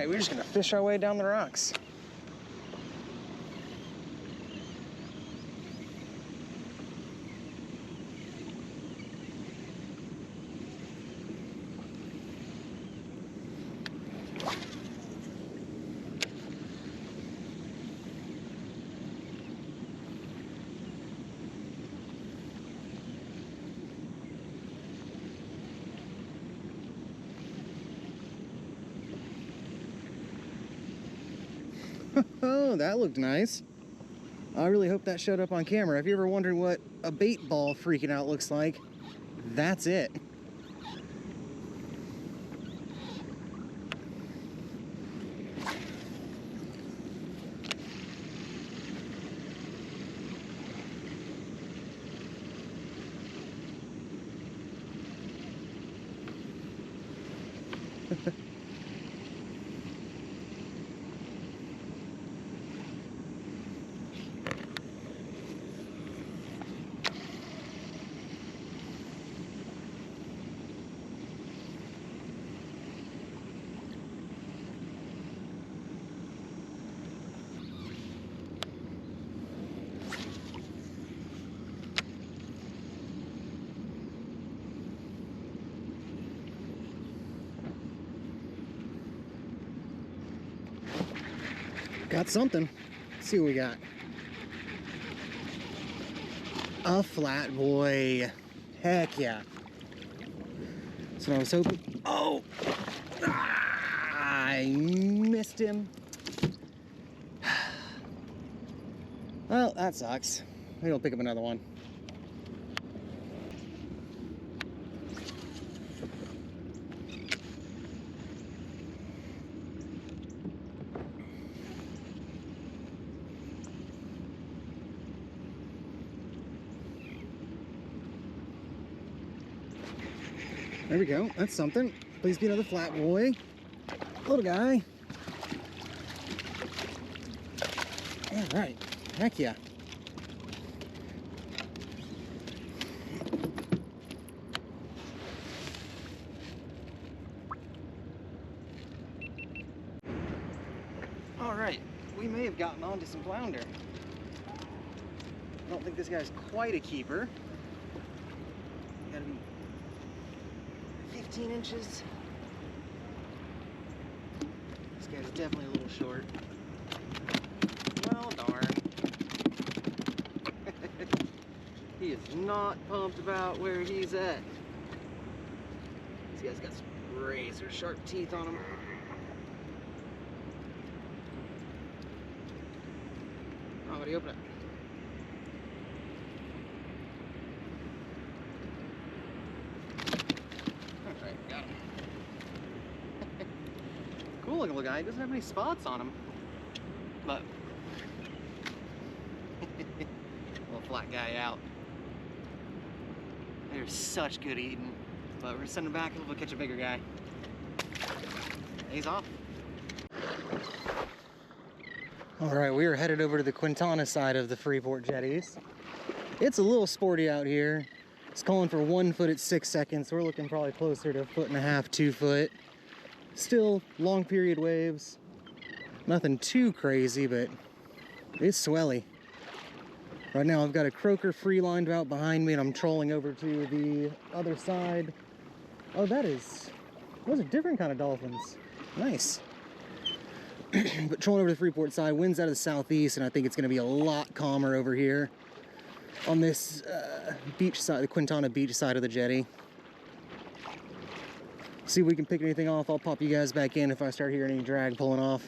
right, we're just gonna fish our way down the rocks. Oh, that looked nice. I really hope that showed up on camera. If you ever wondered what a bait ball freaking out looks like, that's it. Got something. Let's see what we got. A flat boy. Heck yeah. That's what I was hoping. Oh! Ah, I missed him. Well, that sucks. Maybe I'll pick up another one. There we go. That's something. Please be another flat boy. Little guy. All right. Heck yeah. All right. We may have gotten onto some flounder. I don't think this guy's quite a keeper. Gotta be 15 inches. This guy's definitely a little short. Well, darn. He is not pumped about where he's at. This guy's got some razor sharp teeth on him. Oh, what do you open it? Alright, got him. Cool looking little guy. He doesn't have any spots on him. But little flat guy out. They're such good eating. But we're gonna send him back and we'll catch a bigger guy. He's off. Alright, we are headed over to the Quintana side of the Freeport Jetties. It's a little sporty out here. It's calling for 1 foot at 6 seconds. We're looking probably closer to 1.5 feet, 2 foot. Still long period waves. Nothing too crazy, but it's swelly. Right now I've got a croaker free lined out behind me and I'm trolling over to the other side. Oh, those are different kind of dolphins. Nice. But trolling over to the Freeport side, wind's out of the southeast, and I think it's going to be a lot calmer over here on this beach side, the Quintana beach side of the jetty. See if we can pick anything off. I'll pop you guys back in if I start hearing any drag pulling off.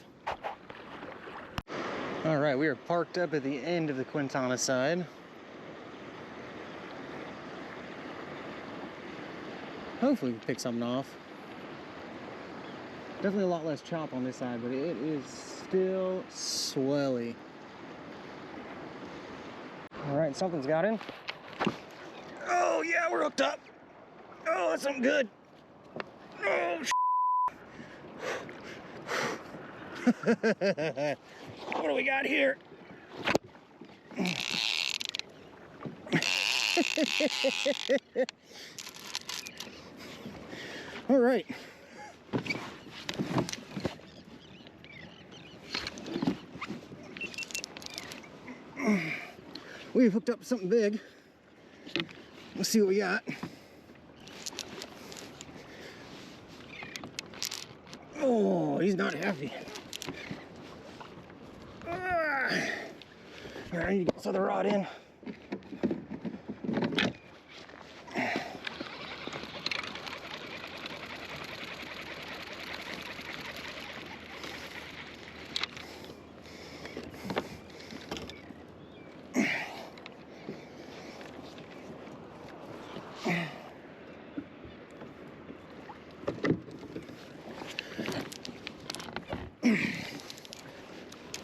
All right, we are parked up at the end of the Quintana side. Hopefully we can pick something off. Definitely a lot less chop on this side, but it is still swelly. All right, something's got in. Oh yeah, we're hooked up. Oh, that's something good. Oh, what do we got here? All right. We've hooked up something big. Let's see what we got. Oh, he's not happy. Here, I need to get this other rod in.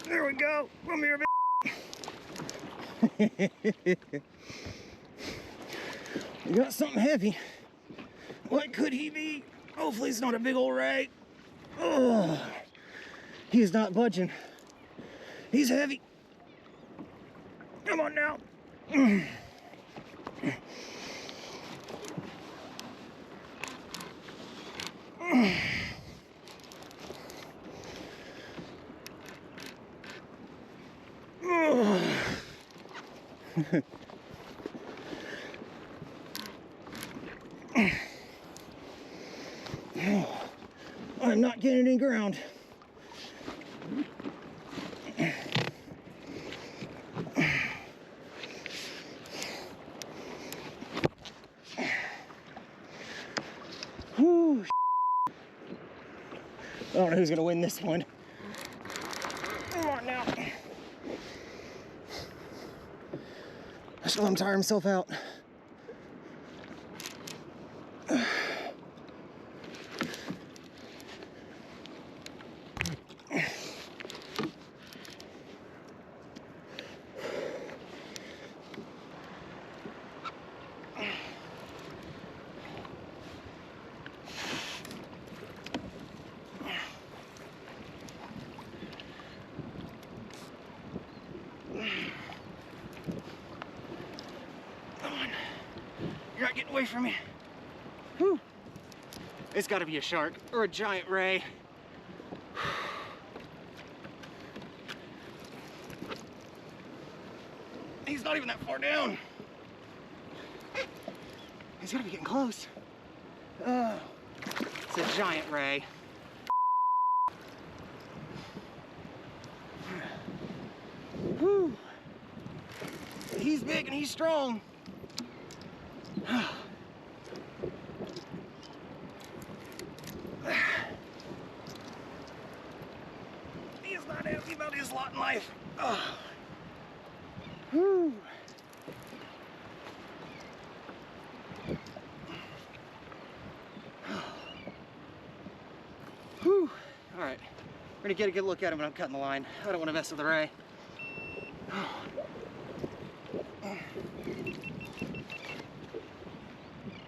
There we go. Come here, we got something heavy. What could he be? Hopefully it's not a big old ray. Oh, he's not budging. He's heavy. Come on now. I'm not getting any ground. Whew. I don't know who's gonna win this one. Come on now. I should let him tire himself out. You're not getting away from me. Whew. It's got to be a shark or a giant ray. He's not even that far down. He's got to be getting close. It's a giant ray. Whew. He's big and he's strong. He is not happy about his lot in life. Whew. Whew. All right, we're gonna get a good look at him when I'm cutting the line. I don't want to mess with the ray.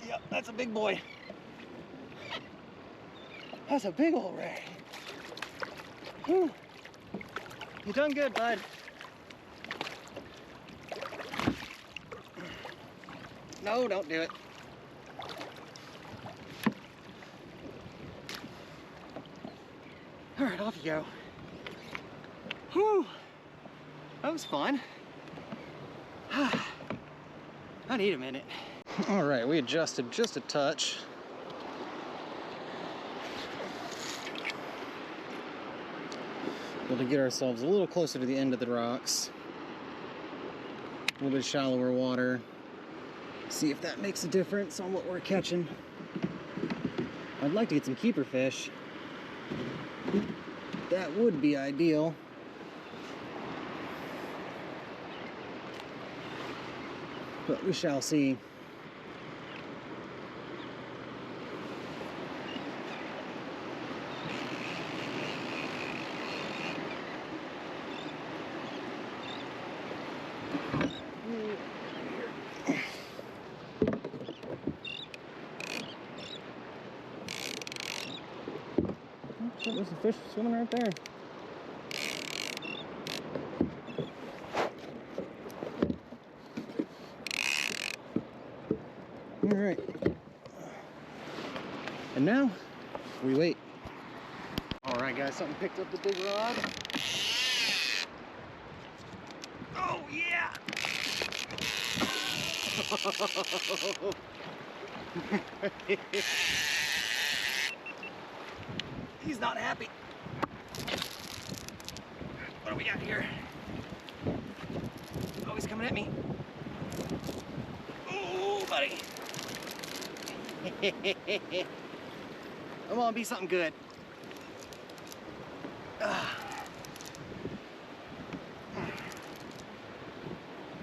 Yep, that's a big boy. That's a big old ray. Whew. You done good, bud. No, don't do it. All right, off you go. Whew. That was fun. I need a minute. All right, we adjusted just a touch. Able to get ourselves a little closer to the end of the rocks. A little bit shallower water. See if that makes a difference on what we're catching. I'd like to get some keeper fish. That would be ideal. But we shall see. There's a fish swimming right there. All right. And now we wait. All right, guys, something picked up the big rod. Oh yeah! He's not happy. What do we got here? Oh, he's coming at me. Oh, buddy. Come on, be something good.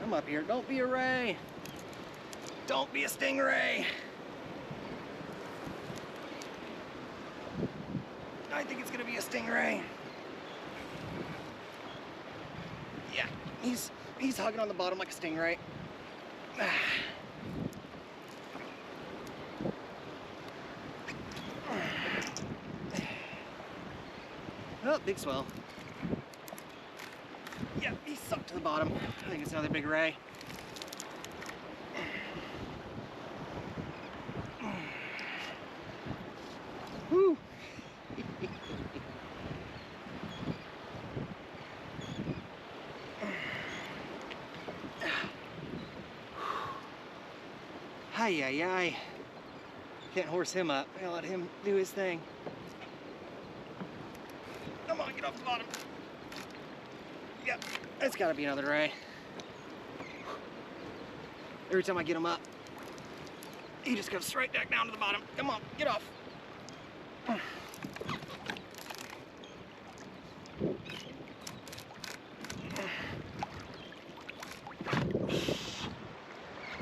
Come up here. Don't be a ray. Don't be a stingray. I think it's gonna be a stingray. Yeah, he's hugging on the bottom like a stingray. Oh, big swell. Yeah, he's sucked to the bottom. I think it's another big ray. Woo! Hi. Can't horse him up. I'll let him do his thing. Come on, get off the bottom. Yep, that's gotta be another ray. Every time I get him up, he just goes straight back down to the bottom. Come on, get off.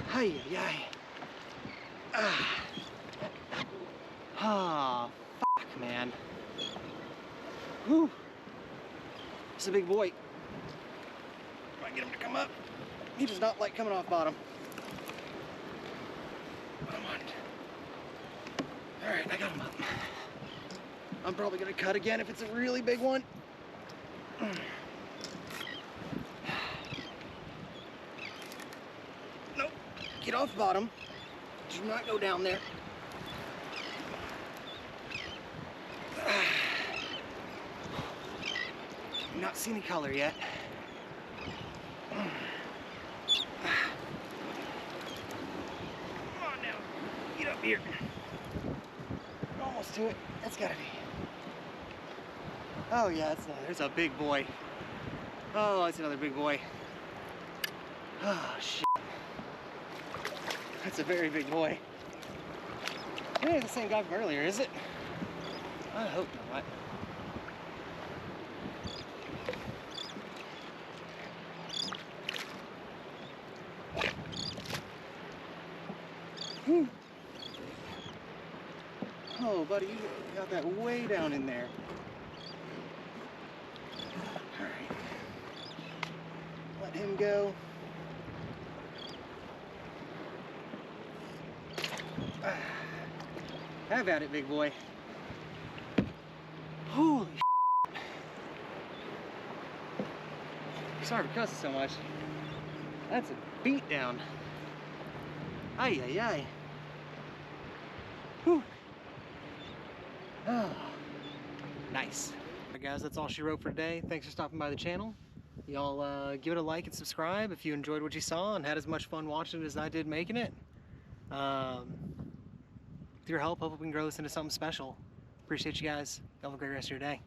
Hi. Oh, fuck, man. Whew. It's a big boy. If I get him to come up, he does not like coming off bottom. Come on. All right, I got him up. I'm probably gonna cut again if it's a really big one. Nope, get off bottom. Do not go down there. Not seen any color yet. Come on now, get up here. Almost to it. That's gotta be. Oh yeah, there's a big boy. Oh, that's another big boy. Oh shit. That's a very big boy. It ain't the same guy from earlier, is it? I hope not. Whew. Oh, buddy, you got that way down in there. All right. Let him go. Have at it, big boy. Holy shit. Sorry for cussing so much. That's a beat down. Ay. Whew. Oh, nice. All right, guys, that's all she wrote for today. Thanks for stopping by the channel. Y'all give it a like and subscribe if you enjoyed what you saw and had as much fun watching it as I did making it. With your help, hope we can grow this into something special. Appreciate you guys. Have a great rest of your day.